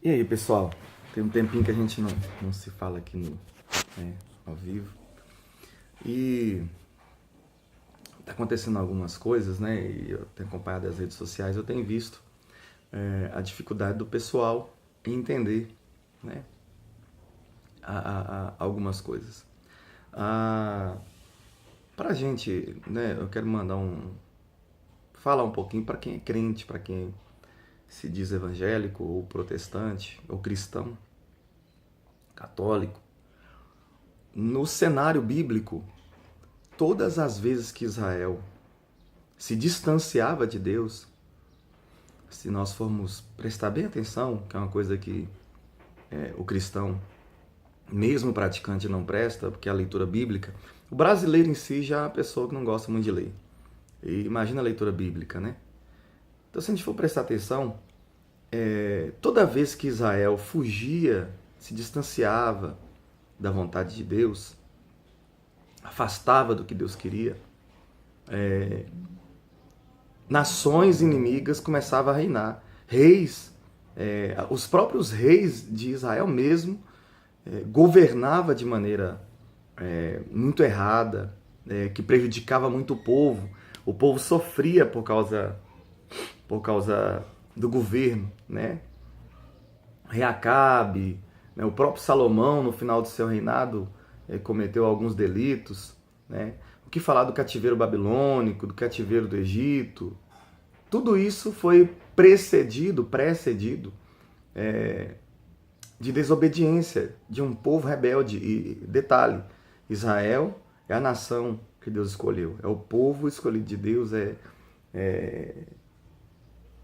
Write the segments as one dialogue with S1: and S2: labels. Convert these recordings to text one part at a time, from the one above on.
S1: E aí, pessoal? Tem um tempinho que a gente não se fala aqui ao vivo. E tá acontecendo algumas coisas, né? E eu tenho acompanhado as redes sociais, eu tenho visto a dificuldade do pessoal em entender, né? Algumas coisas. Pra gente, né? Eu quero falar um pouquinho para quem é crente, para quem se diz evangélico ou protestante ou cristão, católico. No cenário bíblico, todas as vezes que Israel se distanciava de Deus, se nós formos prestar bem atenção, que é uma coisa que o cristão, mesmo praticante, não presta, porque é a leitura bíblica, o brasileiro em si já é uma pessoa que não gosta muito de ler. E imagina a leitura bíblica, né? Então, se a gente for prestar atenção, toda vez que Israel fugia, se distanciava da vontade de Deus, afastava do que Deus queria, nações inimigas começavam a reinar. Reis, os próprios reis de Israel mesmo, governava de maneira muito errada, que prejudicava muito o povo. O povo sofria por causa do governo, né? Reacabe, né? O próprio Salomão, no final do seu reinado, cometeu alguns delitos, né? O que falar do cativeiro babilônico, do cativeiro do Egito? Tudo isso foi precedido de desobediência de um povo rebelde. E detalhe, Israel é a nação que Deus escolheu, é o povo escolhido de Deus,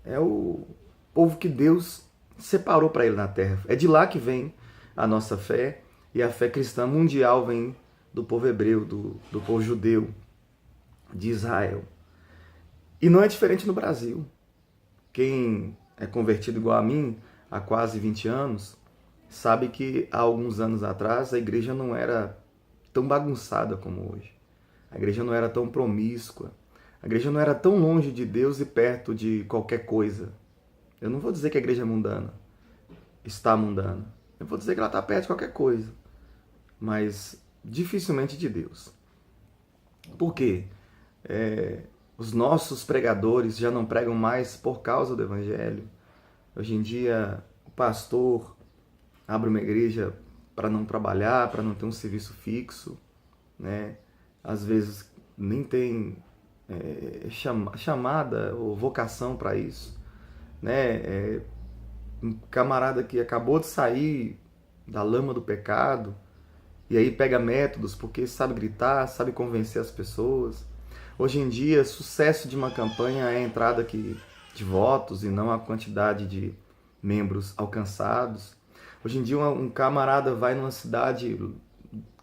S1: é o povo que Deus separou para ele na terra. É de lá que vem a nossa fé, e a fé cristã mundial vem do povo hebreu, do povo judeu, de Israel. E não é diferente no Brasil. Quem é convertido igual a mim, há quase 20 anos, sabe que há alguns anos atrás a igreja não era tão bagunçada como hoje. A igreja não era tão promíscua. A igreja não era tão longe de Deus e perto de qualquer coisa. Eu não vou dizer que a igreja é mundana, está mundana. Eu vou dizer que ela está perto de qualquer coisa, mas dificilmente de Deus. Por quê? Os nossos pregadores já não pregam mais por causa do evangelho. Hoje em dia, o pastor abre uma igreja para não trabalhar, para não ter um serviço fixo, né? Às vezes nem tem chamada ou vocação para isso, né? Um camarada que acabou de sair da lama do pecado e aí pega métodos porque sabe gritar, sabe convencer as pessoas. Hoje em dia, sucesso de uma campanha é a entrada de votos e não a quantidade de membros alcançados. Hoje em dia, um camarada vai numa cidade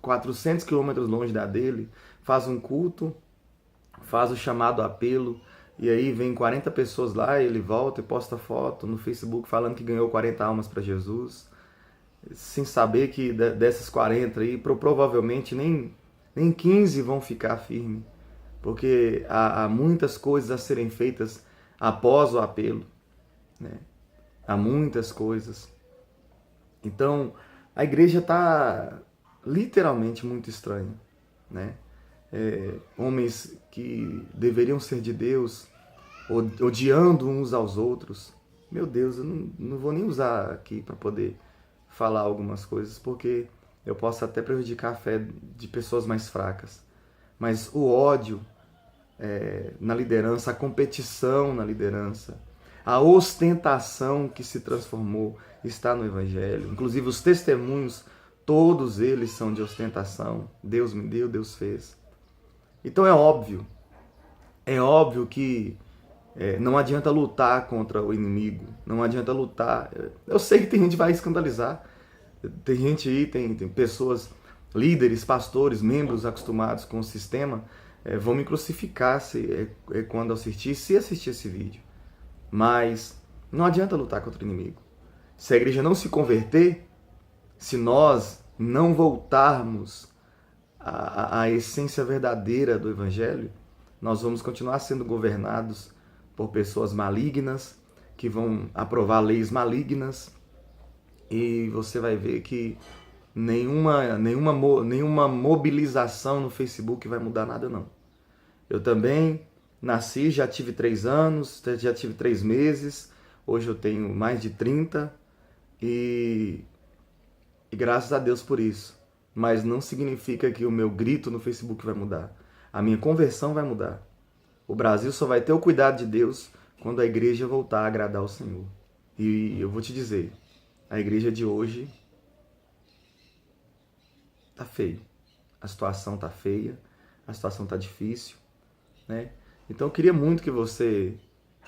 S1: 400 quilômetros longe da dele, faz um culto, faz o chamado apelo, e aí vem 40 pessoas lá, e ele volta e posta foto no Facebook falando que ganhou 40 almas para Jesus, sem saber que dessas 40 aí, provavelmente nem 15 vão ficar firmes, porque há muitas coisas a serem feitas após o apelo, né? Há muitas coisas. Então, a igreja está literalmente muito estranha, né? Homens que deveriam ser de Deus, odiando uns aos outros. Meu Deus, eu não vou nem usar aqui para poder falar algumas coisas, porque eu posso até prejudicar a fé de pessoas mais fracas. Mas o ódio na liderança, a competição na liderança, a ostentação que se transformou está no Evangelho. Inclusive os testemunhos, todos eles são de ostentação. Deus me deu, Deus fez. Então é óbvio que não adianta lutar contra o inimigo, não adianta lutar. Eu sei que tem gente que vai escandalizar, tem gente aí, tem pessoas, líderes, pastores, membros acostumados com o sistema, vão me crucificar quando assistir esse vídeo. Mas não adianta lutar contra o inimigo. Se a igreja não se converter, se nós não voltarmos à essência verdadeira do Evangelho, nós vamos continuar sendo governados por pessoas malignas, que vão aprovar leis malignas, e você vai ver que nenhuma mobilização no Facebook vai mudar nada, não. Eu também nasci, já tive 3 anos, já tive 3 meses, hoje eu tenho mais de 30 e graças a Deus por isso. Mas não significa que o meu grito no Facebook vai mudar. A minha conversão vai mudar. O Brasil só vai ter o cuidado de Deus quando a igreja voltar a agradar o Senhor. E eu vou te dizer, a igreja de hoje tá feia. A situação tá feia, a situação tá difícil, né? Então eu queria muito que você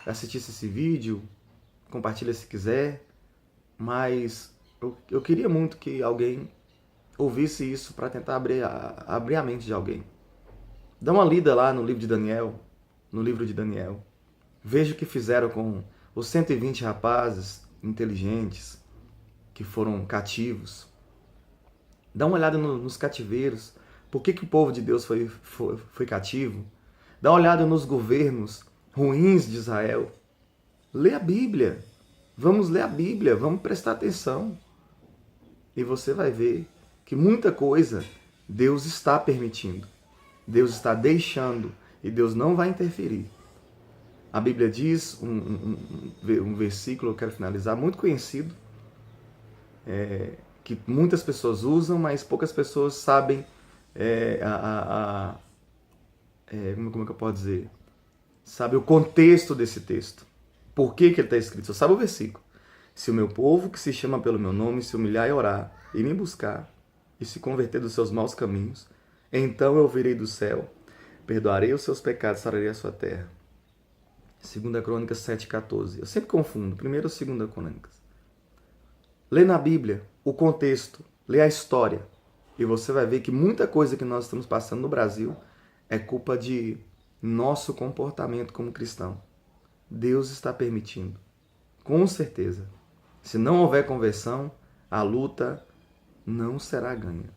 S1: assistisse esse vídeo, compartilha se quiser, mas eu queria muito que alguém ouvisse isso para tentar abrir a mente de alguém. Dá uma lida lá no livro de Daniel, Veja o que fizeram com os 120 rapazes inteligentes que foram cativos. Dá uma olhada nos cativeiros. Por que o povo de Deus foi cativo? Dá uma olhada nos governos ruins de Israel. Lê a Bíblia. Vamos ler a Bíblia, vamos prestar atenção. E você vai ver que muita coisa Deus está permitindo. Deus está deixando e Deus não vai interferir. A Bíblia diz, um versículo, eu quero finalizar, muito conhecido, que muitas pessoas usam, mas poucas pessoas sabem como é que eu posso dizer? Sabe o contexto desse texto. Por que ele está escrito? Só sabe o versículo. Se o meu povo, que se chama pelo meu nome, se humilhar e orar, e me buscar, e se converter dos seus maus caminhos, então eu virei do céu, perdoarei os seus pecados, sararei a sua terra. 2 Crônicas 7,14. Eu sempre confundo, 1ª ou 2 Crônicas. Lê na Bíblia o contexto, lê a história, e você vai ver que muita coisa que nós estamos passando no Brasil é culpa de nosso comportamento como cristão. Deus está permitindo, com certeza. Se não houver conversão, a luta não será ganha.